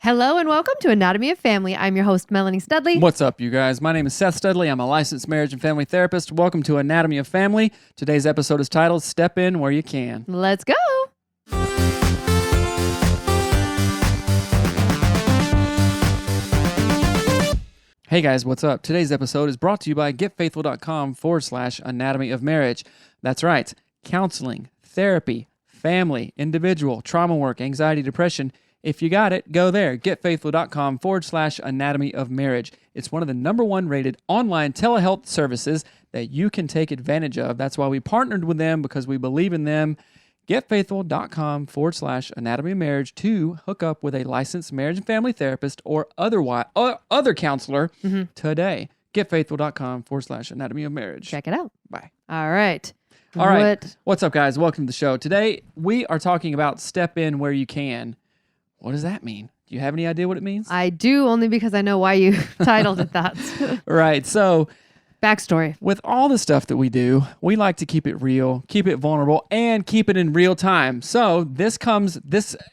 Hello and welcome to Anatomy of Family. I'm your host, Melanie Studley. What's up, you guys? My name is Seth Studley. I'm a licensed marriage and family therapist. Welcome to Anatomy of Family. Today's episode is titled Step In Where You Can. Let's go. Hey guys, what's up? Today's episode is brought to you by getfaithful.com/anatomy of marriage. That's right. Counseling, therapy, family, individual, trauma work, anxiety, depression. If you got it, go there. Getfaithful.com/anatomy of marriage. It's one of the #1 rated online telehealth services that you can take advantage of. That's why we partnered with them, because we believe in them. Getfaithful.com/anatomy of marriage to hook up with a licensed marriage and family therapist or other counselor today. Getfaithful.com/anatomy of marriage. Check it out. Bye. All right. All right. What's up, guys? Welcome to the show. Today, we are talking about step in where you can. What does that mean? Do you have any idea what it means? I do, only because I know why you titled it that. Right. So, backstory. with all the stuff that we do, we like to keep it real, keep it vulnerable, and keep it in real time. So, this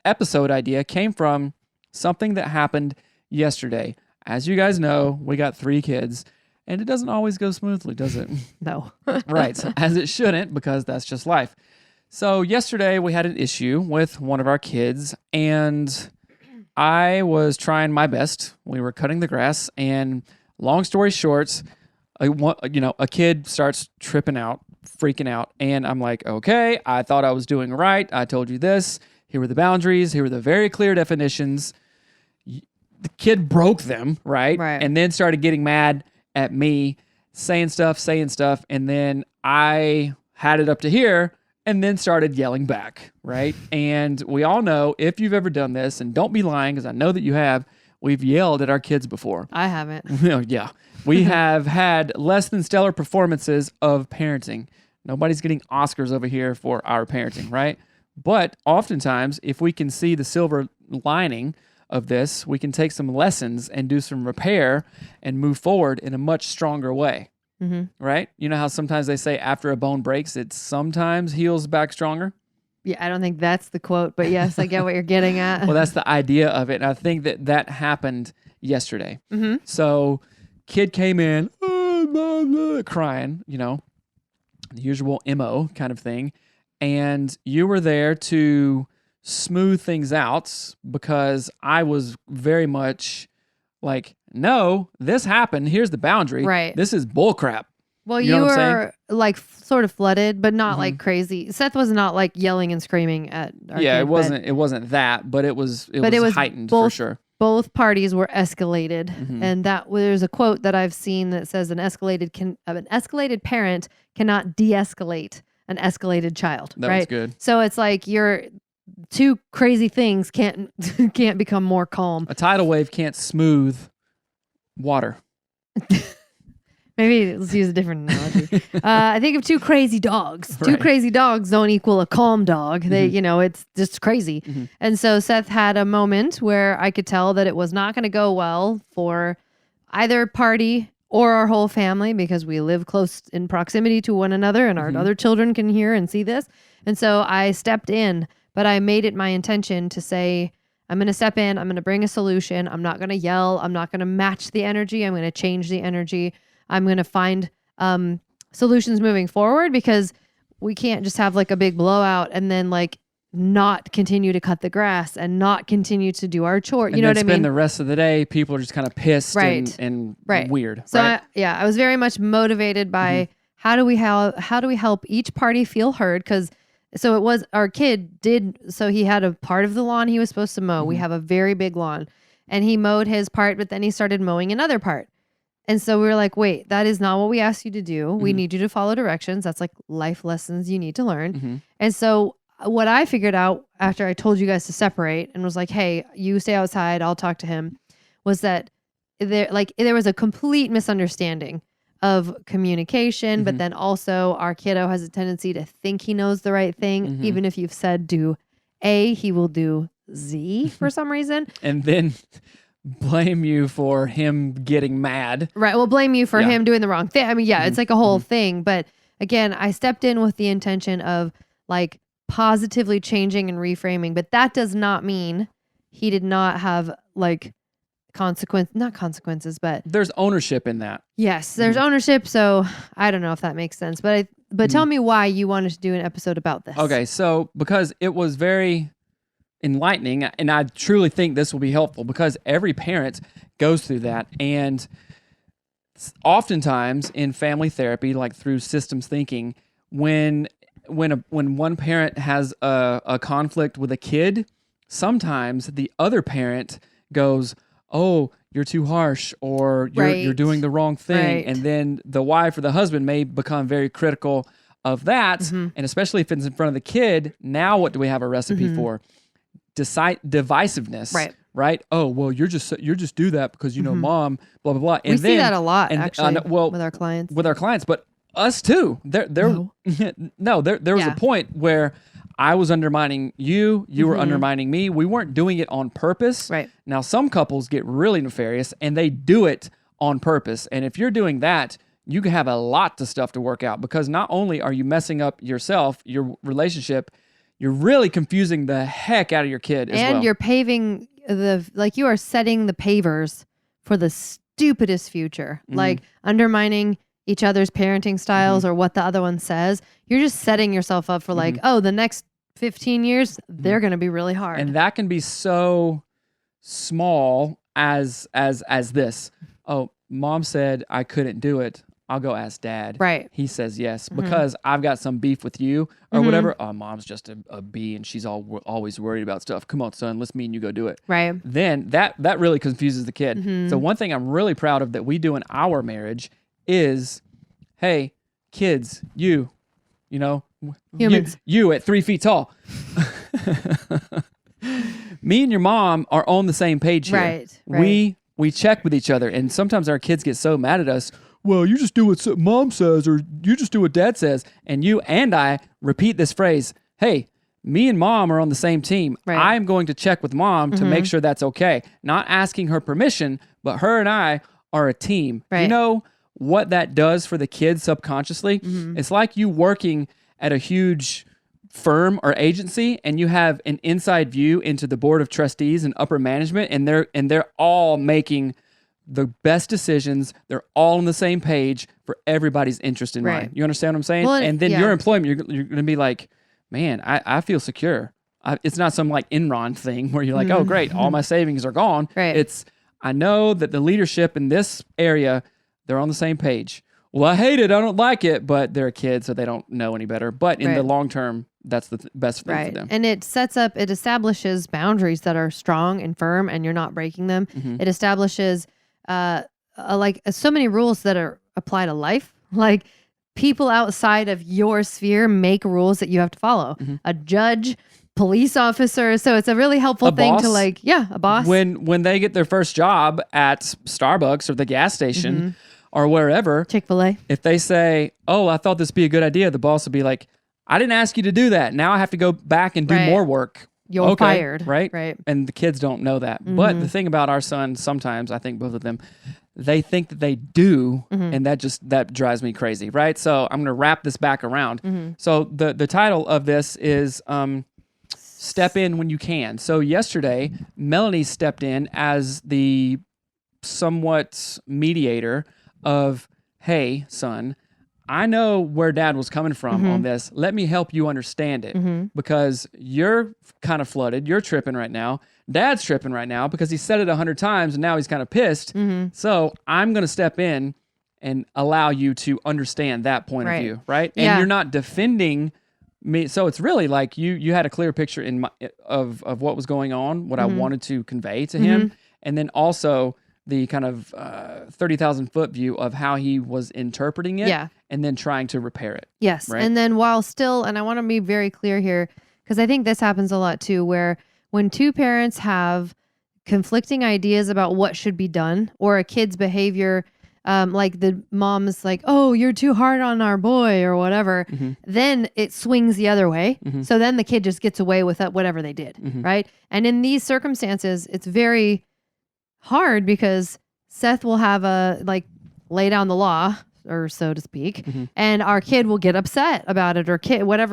episode idea came from something that happened yesterday. As you guys know, we got 3 kids, and it doesn't always go smoothly, does it? No. Right. As it shouldn't, because that's just life. So yesterday we had an issue with one of our kids, and I was trying my best. We were cutting the grass, and long story short, a kid starts tripping out, freaking out, and I'm like, okay, I thought I was doing right. I told you this. Here were the boundaries. Here were the very clear definitions. The kid broke them, right? And then started getting mad at me, saying stuff, and then I had it up to here, and then started yelling back, right? And we all know, if you've ever done this, and don't be lying, because I know that you have, we've yelled at our kids before. I haven't. Yeah. We have had less than stellar performances of parenting. Nobody's getting Oscars over here for our parenting, right? But oftentimes, if we can see the silver lining of this, we can take some lessons and do some repair and move forward in a much stronger way. Right? You know how sometimes they say after a bone breaks, it sometimes heals back stronger? Yeah, I don't think that's the quote, but yes, I get what you're getting at. Well, that's the idea of it. And I think that happened yesterday. So kid came in crying, the usual MO kind of thing. And you were there to smooth things out, because I was very much like, no, this happened. Here's the boundary. Right. This is bullcrap. Well, you were like sort of flooded, but not like crazy. Seth was not like yelling and screaming at our kid, it wasn't that, but it was heightened for sure. Both parties were escalated, and there's a quote that I've seen that says an escalated parent cannot de-escalate an escalated child. That right? was good. So it's like your two crazy things can't become more calm. A tidal wave can't smooth water. Maybe let's use a different analogy. I think of two crazy dogs. Right. Two crazy dogs don't equal a calm dog. They, it's just crazy. And so Seth had a moment where I could tell that it was not going to go well for either party or our whole family, because we live close in proximity to one another, and our other children can hear and see this. And so I stepped in, but I made it my intention to say, I'm going to step in. I'm going to bring a solution. I'm not going to yell. I'm not going to match the energy. I'm going to change the energy. I'm going to find solutions moving forward, because we can't just have like a big blowout and then like not continue to cut the grass and not continue to do our chore. You know what I mean? Spend the rest of the day, people are just kind of pissed and weird. So I was very much motivated by how do we help each party feel heard? Because so it was our kid so he had a part of the lawn he was supposed to mow. We have a very big lawn, and he mowed his part, but then he started mowing another part. And so we were like, wait, that is not what we asked you to do. We need you to follow directions. That's like life lessons you need to learn. And so what I figured out after I told you guys to separate and was like, hey, you stay outside, I'll talk to him, was that there was a complete misunderstanding of communication, but then also our kiddo has a tendency to think he knows the right thing. Even if you've said do A, he will do Z for some reason. And then blame you for him getting mad. Right. Well, blame you for him doing the wrong thing. I mean, it's like a whole thing. But again, I stepped in with the intention of like positively changing and reframing, but that does not mean he did not have like not consequences, but there's ownership in that. yes, there's ownership. So I don't know if that makes sense, but tell me why you wanted to do an episode about this. Okay, so because it was very enlightening, and I truly think this will be helpful because every parent goes through that, and oftentimes in family therapy, like through systems thinking, when one parent has a conflict with a kid, sometimes the other parent goes, "Oh, you're too harsh," or "You're doing the wrong thing," and then the wife or the husband may become very critical of that, and especially if it's in front of the kid. Now, what do we have a recipe for? Divisiveness, right? Oh, well, you're just do that because you know mom, blah blah blah. And we see that a lot, actually, with our clients, but us too. There was a point where I was undermining you were undermining me. We weren't doing it on purpose. Right. Now, some couples get really nefarious and they do it on purpose. And if you're doing that, you can have a lot of stuff to work out, because not only are you messing up yourself, your relationship, you're really confusing the heck out of your kid as well. And you're paving you are setting the pavers for the stupidest future, like undermining each other's parenting styles or what the other one says. You're just setting yourself up for the next 15 years, they're going to be really hard. And that can be so small as this. Oh, mom said I couldn't do it. I'll go ask dad. Right. He says yes because I've got some beef with you or whatever. Oh, mom's just a bee and she's always worried about stuff. Come on, son, let's me and you go do it. Right. Then that really confuses the kid. So one thing I'm really proud of that we do in our marriage is, hey, kids, you know, humans, you at 3 feet tall. Me and your mom are on the same page here. Right. We check with each other, and sometimes our kids get so mad at us. Well, you just do what mom says, or you just do what dad says. And you and I repeat this phrase, hey, me and mom are on the same team. Right. I'm going to check with mom to make sure that's okay. Not asking her permission, but her and I are a team. Right. You know what that does for the kids subconsciously? It's like you working at a huge firm or agency, and you have an inside view into the board of trustees and upper management, and they're all making the best decisions. They're all on the same page for everybody's interest in mind. You understand what I'm saying? Well, and then your employment, you're going to be like, man, I feel secure. It's not some like Enron thing where you're like, oh, great, all my savings are gone. Right. It's, I know that the leadership in this area, they're on the same page. Well, I hate it. I don't like it, but they're a kid, so they don't know any better. But in the long term, that's the best thing for them. And it establishes boundaries that are strong and firm, and you're not breaking them. It establishes so many rules that are apply to life. Like, people outside of your sphere make rules that you have to follow. A judge, police officer. So it's a really helpful thing to a boss. When they get their first job at Starbucks or the gas station or wherever, Chick-fil-A, if they say, oh, I thought this would be a good idea, the boss will be like, I didn't ask you to do that. Now I have to go back and do more work. You're fired. Right? Right. And the kids don't know that. But the thing about our son, sometimes, I think both of them, they think that they do, and that drives me crazy, right? So I'm going to wrap this back around. So the title of this is Step In When You Can. So yesterday, Melanie stepped in as the somewhat mediator of, hey, son, I know where dad was coming from on this. Let me help you understand it, because you're kind of flooded. You're tripping right now. Dad's tripping right now because he said it 100 times and now he's kind of pissed. So I'm going to step in and allow you to understand that point of view, right? And you're not defending me. So it's really like you had a clear picture of what was going on, what I wanted to convey to him, and then also the kind of 30,000 foot view of how he was interpreting it and then trying to repair it. Yes. Right? And then and I want to be very clear here, because I think this happens a lot too, where when two parents have conflicting ideas about what should be done, or a kid's behavior, like the mom is like, oh, you're too hard on our boy or whatever, then it swings the other way. So then the kid just gets away with whatever they did, right? And in these circumstances, it's very hard because Seth will have lay down the law, or so to speak, and our kid will get upset about it, or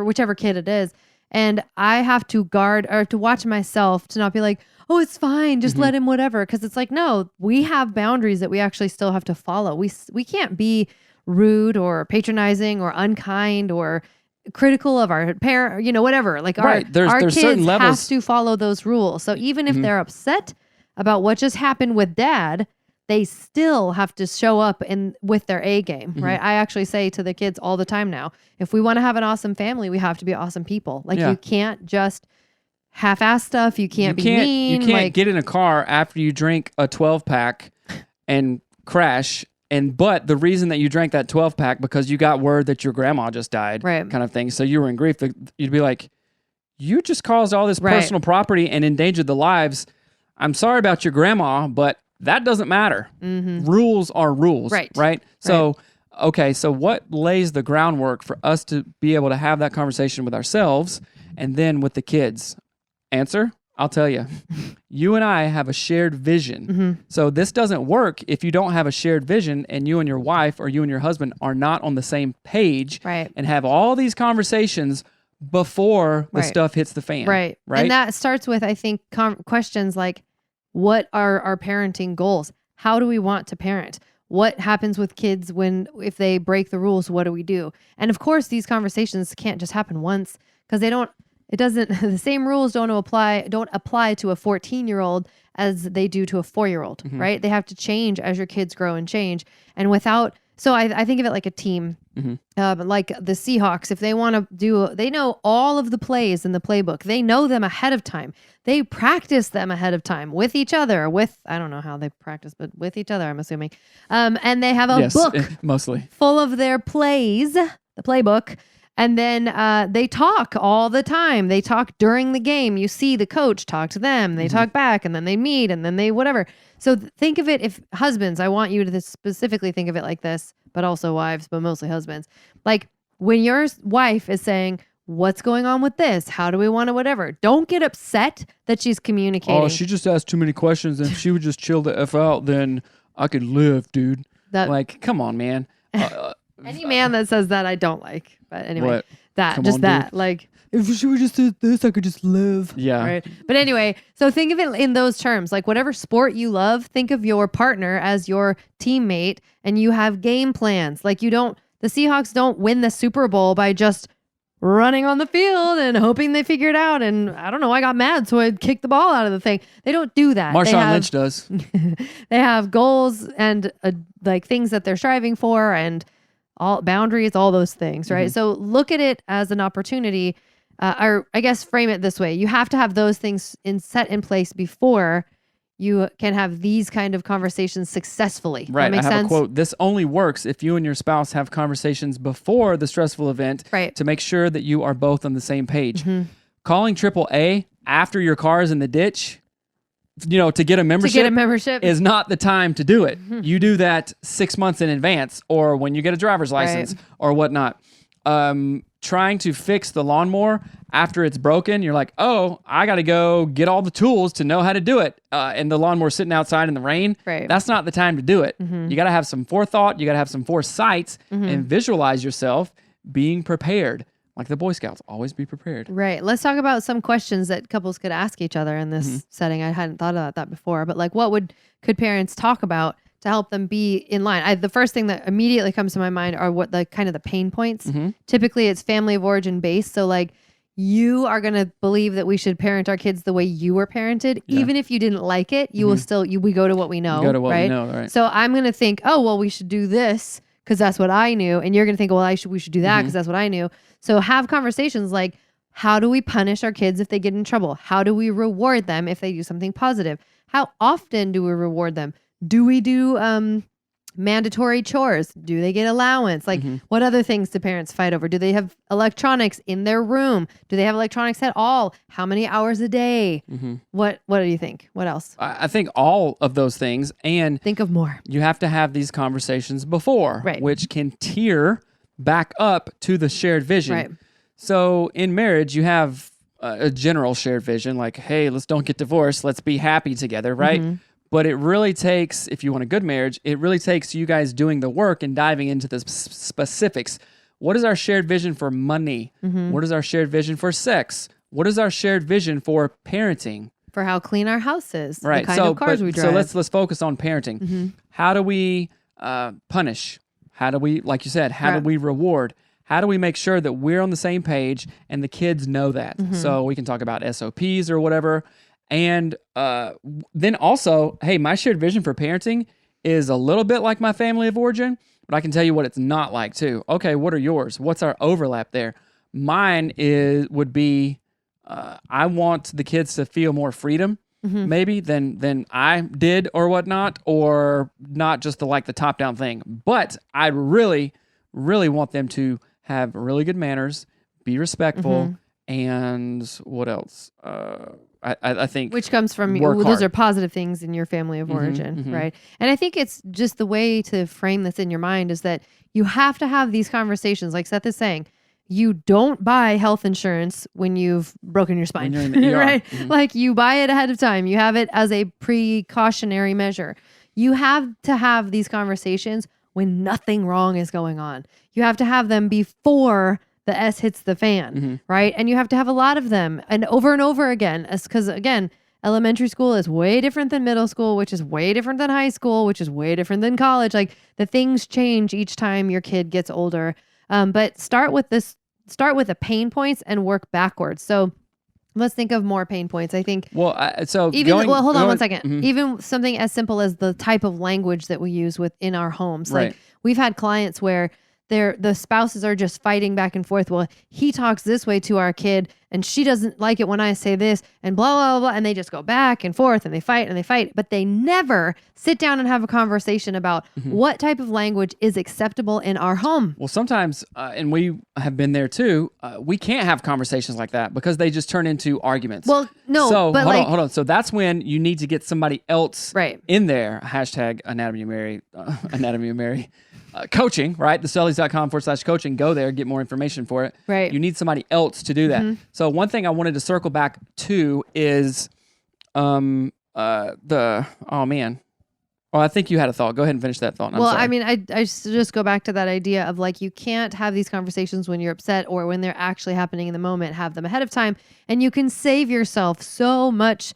whichever kid it is. And I have to guard or to watch myself to not be like, oh, it's fine. Just let him whatever. Because it's like, no, we have boundaries that we actually still have to follow. We can't be rude or patronizing or unkind or critical of our parent, whatever. Like Right. There's kids certain levels. have to follow those rules. So even if they're upset about what just happened with dad, they still have to show up with their A game, right? I actually say to the kids all the time now, if we want to have an awesome family, we have to be awesome people. Like you can't just half-ass stuff. You can't be mean. You can't get in a car after you drink a 12-pack and crash. But the reason that you drank that 12-pack because you got word that your grandma just died, right, kind of thing. So you were in grief. You'd be like, you just caused all this personal property and endangered the lives. I'm sorry about your grandma, but that doesn't matter. Rules are rules, right? So, okay, so what lays the groundwork for us to be able to have that conversation with ourselves and then with the kids? Answer? I'll tell you. You and I have a shared vision. So this doesn't work if you don't have a shared vision and you and your wife or you and your husband are not on the same page and have all these conversations before the stuff hits the fan. Right. And that starts with, I think, questions like, what are our parenting goals? How do we want to parent? What happens with kids if they break the rules? What do we do? And of course, these conversations can't just happen once because the same rules don't apply to a 14-year-old as they do to a 4-year-old, right? They have to change as your kids grow and change. And so I think of it like a team, like the Seahawks. If they want to they know all of the plays in the playbook. They know them ahead of time. They practice them ahead of time with each other, I don't know how they practice, but with each other, I'm assuming. And they have a book mostly full of their plays, the playbook. And then they talk all the time. They talk during the game. You see the coach talk to them. They talk back, and then they meet, and then they whatever. So think of it, if husbands, I want you to specifically think of it like this, but also wives, but mostly husbands. Like when your wife is saying, what's going on with this? How do we want to whatever? Don't get upset that she's communicating. Oh, she just asked too many questions, and if she would just chill the F out, then I could live, dude. Come on, man. Any man that says that I don't like. But anyway, dude. Like, if she would just do this, I could just live. Yeah. Right. But anyway, so think of it in those terms. Like whatever sport you love, think of your partner as your teammate and you have game plans. Like the Seahawks don't win the Super Bowl by just running on the field and hoping they figure it out. And I don't know, I got mad, so I kicked the ball out of the thing. They don't do that. Marshawn Lynch does. They have goals and like things that they're striving for and all boundaries, all those things, right? So look at it as an opportunity, or I guess frame it this way. You have to have those things set in place before you can have these kind of conversations successfully. Right. That make I have sense? a quote. This only works if you and your spouse have conversations before the stressful event to make sure that you are both on the same page. Calling AAA after your car is in the ditch, to get a membership is not the time to do it. You do that 6 months in advance or when you get a driver's license or whatnot. Trying to fix the lawnmower after it's broken, you're like, oh, I got to go get all the tools to know how to do it. And the lawnmower's sitting outside in the rain. Right. That's not the time to do it. You got to have some forethought. You got to have some foresight and visualize yourself being prepared. Like the Boy Scouts, always be prepared. Right. Let's talk about some questions that couples could ask each other in this setting. I hadn't thought about that before, but like could parents talk about to help them be in line? The first thing that immediately comes to my mind are what the kind of the pain points. Typically it's family of origin based. So like you are going to believe that we should parent our kids the way you were parented. Even if you didn't like it, you will still, we go to what we know. Go to what we know, right? So I'm going to think, oh, well, we should do this because that's what I knew. And you're going to think, well, we should do that because that's what I knew. So have conversations like, how do we punish our kids if they get in trouble? How do we reward them if they do something positive? How often do we reward them? Do we do mandatory chores? Do they get allowance? Like what other things do parents fight over? Do they have electronics in their room? Do they have electronics at all? How many hours a day? What do you think? What else? I think all of those things. And think of more. You have to have these conversations before, which can tier back up to the shared vision. Right. So in marriage, you have a general shared vision like, hey, let's don't get divorced. Let's be happy together, right? But it really takes, if you want a good marriage, it really takes you guys doing the work and diving into the specifics. What is our shared vision for money? What is our shared vision for sex? What is our shared vision for parenting? For how clean our house is, Right. the kind of cars we drive. So let's focus on parenting. How do we punish? How do we, like you said, how do we reward? How do we make sure that we're on the same page and the kids know that? So we can talk about SOPs or whatever. And then also, hey, my shared vision for parenting is a little bit like my family of origin, but I can tell you what it's not like too. Okay, what are yours? What's our overlap there? Mine would be I want the kids to feel more freedom, maybe than I did or whatnot, or not just the top-down thing. But I really, really want them to have really good manners, be respectful, and what else? I think which comes from those are positive things in your family of origin, right? And I think it's just the way to frame this in your mind is that you have to have these conversations, like Seth is saying. You don't buy health insurance when you've broken your spine, when you're in the ER. right? Like you buy it ahead of time. You have it as a precautionary measure. You have to have these conversations when nothing wrong is going on. You have to have them before the S hits the fan, right? And you have to have a lot of them and over again, because again, elementary school is way different than middle school, which is way different than high school, which is way different than college. Like the things change each time your kid gets older. But start with the pain points and work backwards. So let's think of more pain points. I think. Well, hold on one second. Even something as simple as the type of language that we use within our homes. Right. Like we've had clients where the spouses are just fighting back and forth. Well, he talks this way to our kid and she doesn't like it when I say this and blah, blah, blah. And they just go back and forth and they fight, but they never sit down and have a conversation about what type of language is acceptable in our home. Well, sometimes, and we have been there too, we can't have conversations like that because they just turn into arguments. Well, no, so but hold on. So that's when you need to get somebody else in there. Hashtag Anatomy of Mary. Coaching, right? Studleys.com/coaching. Go there, get more information for it. Right. You need somebody else to do that. So one thing I wanted to circle back to is oh man. Well, I think you had a thought. Go ahead and finish that thought. Well, I mean, I just go back to that idea of like, you can't have these conversations when you're upset or when they're actually happening in the moment. Have them ahead of time and you can save yourself so much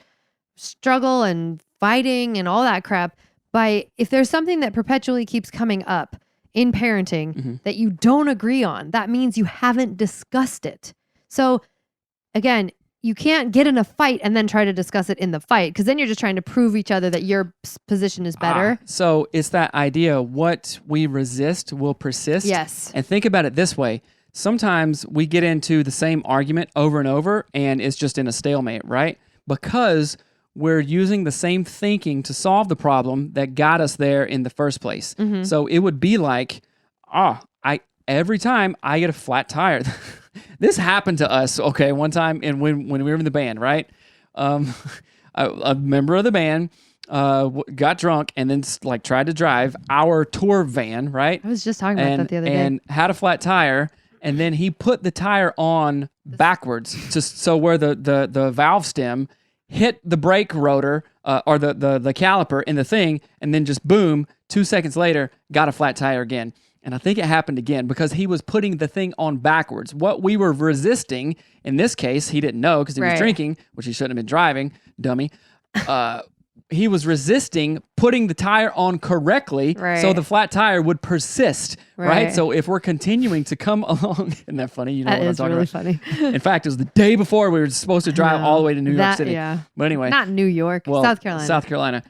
struggle and fighting and all that crap by, if there's something that perpetually keeps coming up in parenting that you don't agree on, that means you haven't discussed it. So again, you can't get in a fight and then try to discuss it in the fight, because then you're just trying to prove each other that your position is better. So it's that idea, what we resist will persist. Yes. And think about it this way. Sometimes we get into the same argument over and over and it's just in a stalemate, right? Because we're using the same thinking to solve the problem that got us there in the first place. So it would be like, every time I get a flat tire, this happened to us, okay, one time when we were in the band, right? A member of the band got drunk and then tried to drive our tour van, right? I was just talking about that the other day. And had a flat tire, and then he put the tire on backwards, just so where the valve stem hit the brake rotor or the caliper in the thing, and then just boom, 2 seconds later, got a flat tire again. And I think it happened again because he was putting the thing on backwards. What we were resisting, in this case, he didn't know because he was drinking, which he shouldn't have been driving, dummy. He was resisting putting the tire on correctly so the flat tire would persist, right? So if we're continuing to come along, isn't that funny? You know that what I'm is talking really about? funny. In fact, it was the day before we were supposed to drive all the way to New York City. Yeah. But anyway. Not New York, South Carolina.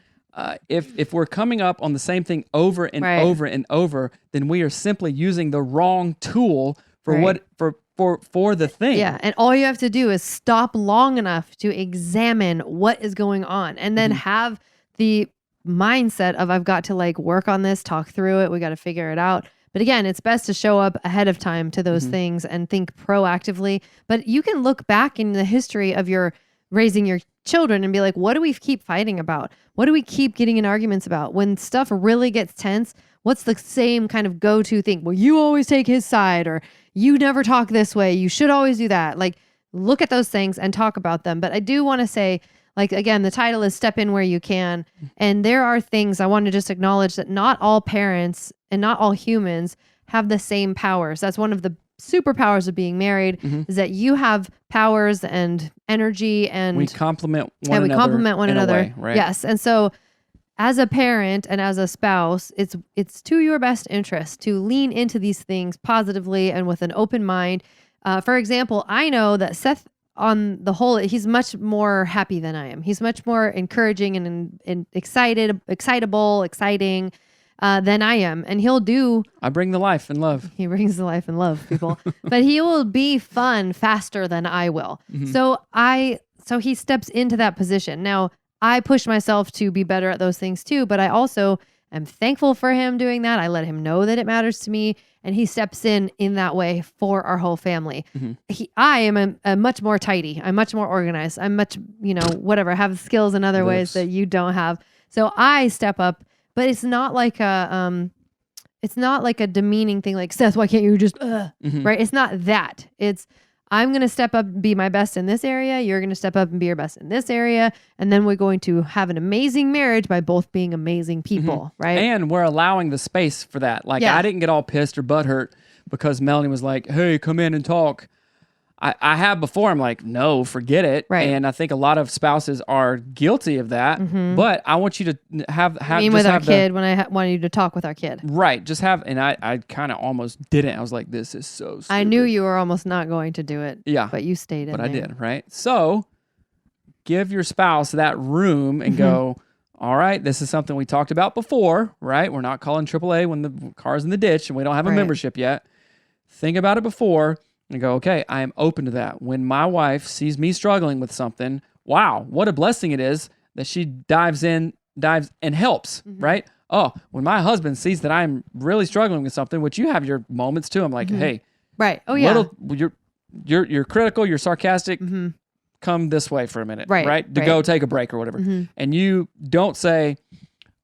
If we're coming up on the same thing over and over and over, then we are simply using the wrong tool for the thing. Yeah, and all you have to do is stop long enough to examine what is going on, and then have the mindset of, I've got to work on this, talk through it, we got to figure it out. But again, it's best to show up ahead of time to those things and think proactively. But you can look back in the history of your raising your children and be like, what do we keep fighting about? What do we keep getting in arguments about? When stuff really gets tense, what's the same kind of go-to thing? Well, you always take his side, or you never talk this way. You should always do that. Look at those things and talk about them. But I do want to say, again, the title is Step In Where You Can. And there are things I want to just acknowledge that not all parents and not all humans have the same powers. That's one of the superpowers of being married is that you have powers and energy, and we complement one and we another. complement one in a another. way, right? Yes. And so as a parent and as a spouse, it's to your best interest to lean into these things positively and with an open mind. For example, I know that Seth, on the whole, he's much more happy than I am. He's much more encouraging and exciting than I am. And I bring the life and love. he brings the life and love, people, but he will be fun faster than I will. So he steps into that position. Now, I push myself to be better at those things too, but I also am thankful for him doing that. I let him know that it matters to me, and he steps in that way for our whole family. I am a much more tidy. I'm much more organized. I'm much, whatever, have skills in other ways that you don't have. So I step up, but it's not like a demeaning thing like, Seth, why can't you just, right? It's not that. It's, I'm going to step up and be my best in this area. You're going to step up and be your best in this area. And then we're going to have an amazing marriage by both being amazing people, right? And we're allowing the space for that. Like, I didn't get all pissed or butthurt because Melanie was like, hey, come in and talk. I have before. I'm like, no, forget it. Right. And I think a lot of spouses are guilty of that. But I want you to have. I mean, with our kid, when I wanted you to talk with our kid. Right. Just have, and I kind of almost didn't. I was like, this is so stupid. I knew you were almost not going to do it. Yeah. But you stayed in But there. I did, right? So give your spouse that room and go, all right, this is something we talked about before, right? We're not calling AAA when the car's in the ditch and we don't have a membership yet. Think about it before. And go, okay, I am open to that. When my wife sees me struggling with something, wow, what a blessing it is that she dives and helps, right? Oh, when my husband sees that I'm really struggling with something, which you have your moments too, I'm like, hey, right? Oh yeah, you're critical, you're sarcastic. Come this way for a minute, right? To go take a break or whatever, and you don't say,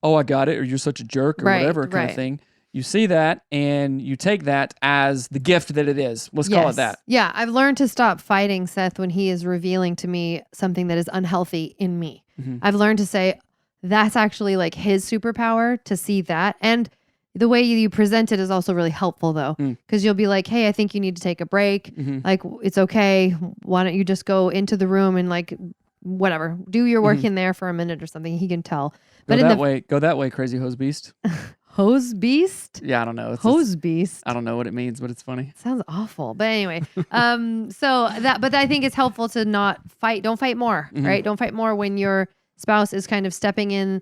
oh, I got it, or you're such a jerk or whatever kind of thing. You see that and you take that as the gift that it is. Let's call it that. Yeah, I've learned to stop fighting Seth when he is revealing to me something that is unhealthy in me. I've learned to say, that's actually like his superpower, to see that. And the way you present it is also really helpful though, because you'll be like, hey, I think you need to take a break. Like, it's okay. Why don't you just go into the room and like, whatever, do your work in there for a minute or something. He can tell. Go that way, crazy hose beast. Hose beast? Yeah, I don't know. Hose beast. I don't know what it means, but it's funny. It sounds awful. But anyway, but I think it's helpful to not fight. Don't fight more, right? Don't fight more when your spouse is kind of stepping in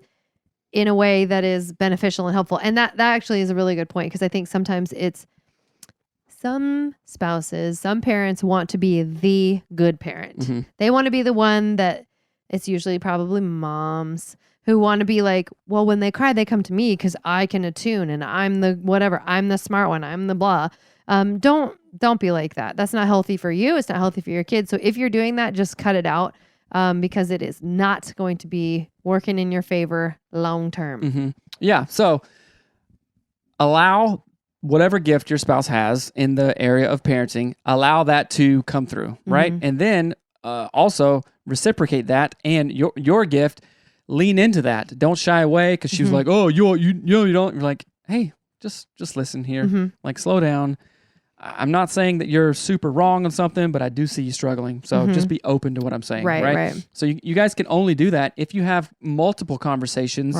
a way that is beneficial and helpful. And that actually is a really good point, because I think sometimes it's some spouses, some parents want to be the good parent. They want to be the one that, it's usually probably moms, who want to be like, well, when they cry, they come to me because I can attune and I'm the whatever. I'm the smart one. I'm the blah. Don't be like that. That's not healthy for you. It's not healthy for your kids. So if you're doing that, just cut it out, because it is not going to be working in your favor long term. Yeah. So allow whatever gift your spouse has in the area of parenting, allow that to come through, right? And then also reciprocate that, and your gift. Lean into that. Don't shy away, because she was like, "Oh, you don't." You're like, "Hey, just listen here. Like, slow down. I'm not saying that you're super wrong on something, but I do see you struggling. So just be open to what I'm saying." Right. So you guys can only do that if you have multiple conversations.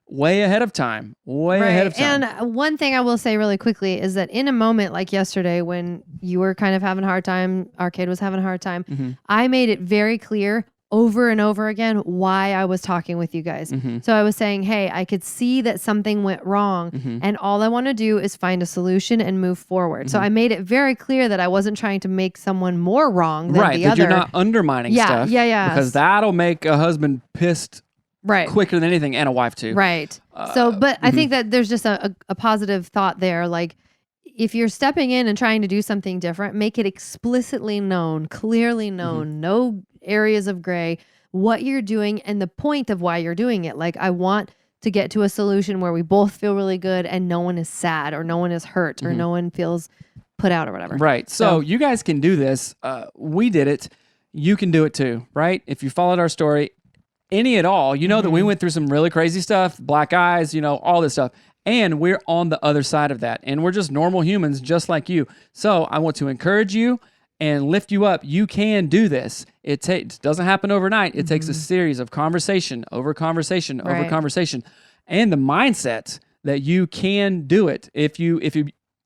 Way ahead of time. Ahead of time. And one thing I will say really quickly is that in a moment like yesterday, when you were kind of having a hard time, our kid was having a hard time, I made it very clear over and over again why I was talking with you guys. So I was saying, hey, I could see that something went wrong, and all I want to do is find a solution and move forward. So I made it very clear that I wasn't trying to make someone more wrong than the other. You're not undermining stuff. Because that'll make a husband pissed quicker than anything, and a wife too. Right. But I think that there's just a positive thought there. Like, if you're stepping in and trying to do something different, make it explicitly known, clearly known, no areas of gray, what you're doing and the point of why you're doing it. Like, I want to get to a solution where we both feel really good and no one is sad or no one is hurt or no one feels put out or whatever. Right. So you guys can do this. We did it. You can do it too, right? If you followed our story, any at all, you know that we went through some really crazy stuff, black eyes, all this stuff. And we're on the other side of that. And we're just normal humans just like you. So I want to encourage you and lift you up. You can do this. It doesn't happen overnight. It takes a series of conversation over conversation over Right. conversation, and the mindset that you can do it. If you,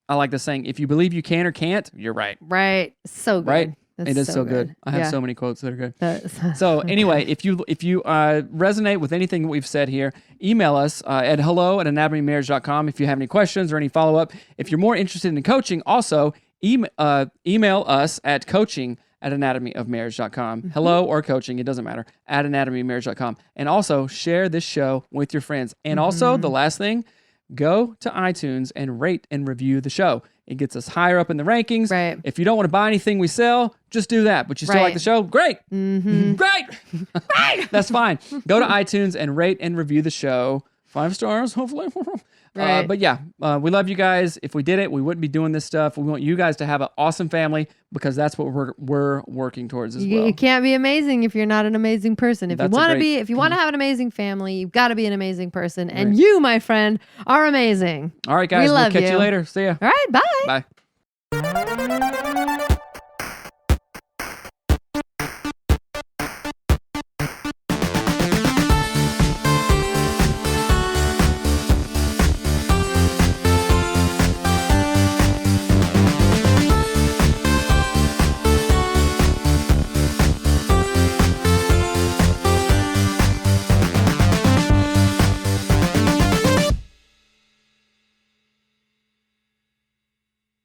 I like the saying, if you believe you can or can't, you're right. Right. So good. Right? That's It is so good. I have Yeah. so many quotes that are good. That's- So anyway, if you resonate with anything that we've said here, email us at hello@anatomymarriage.com if you have any questions or any follow-up. If you're more interested in coaching, also email us at coaching@anatomyofmarriage.com. Hello or coaching, it doesn't matter, at anatomymarriage.com. And also share this show with your friends. And also, the last thing, go to iTunes and rate and review the show. It gets us higher up in the rankings. Right. If you don't want to buy anything we sell, just do that. But you still like Right. the show? Great. Great. That's fine. Go to iTunes and rate and review the show. 5 stars, hopefully. Right. But yeah, we love you guys. If we did it, we wouldn't be doing this stuff. We want you guys to have an awesome family because that's what we're working towards as well. You can't be amazing if you're not an amazing person. If That's you want to a great- be, if you want to have an amazing family, you've got to be an amazing person. And Right. you, my friend, are amazing. All right, guys. We We'll love catch you you. later. See ya. All right. Bye. Bye.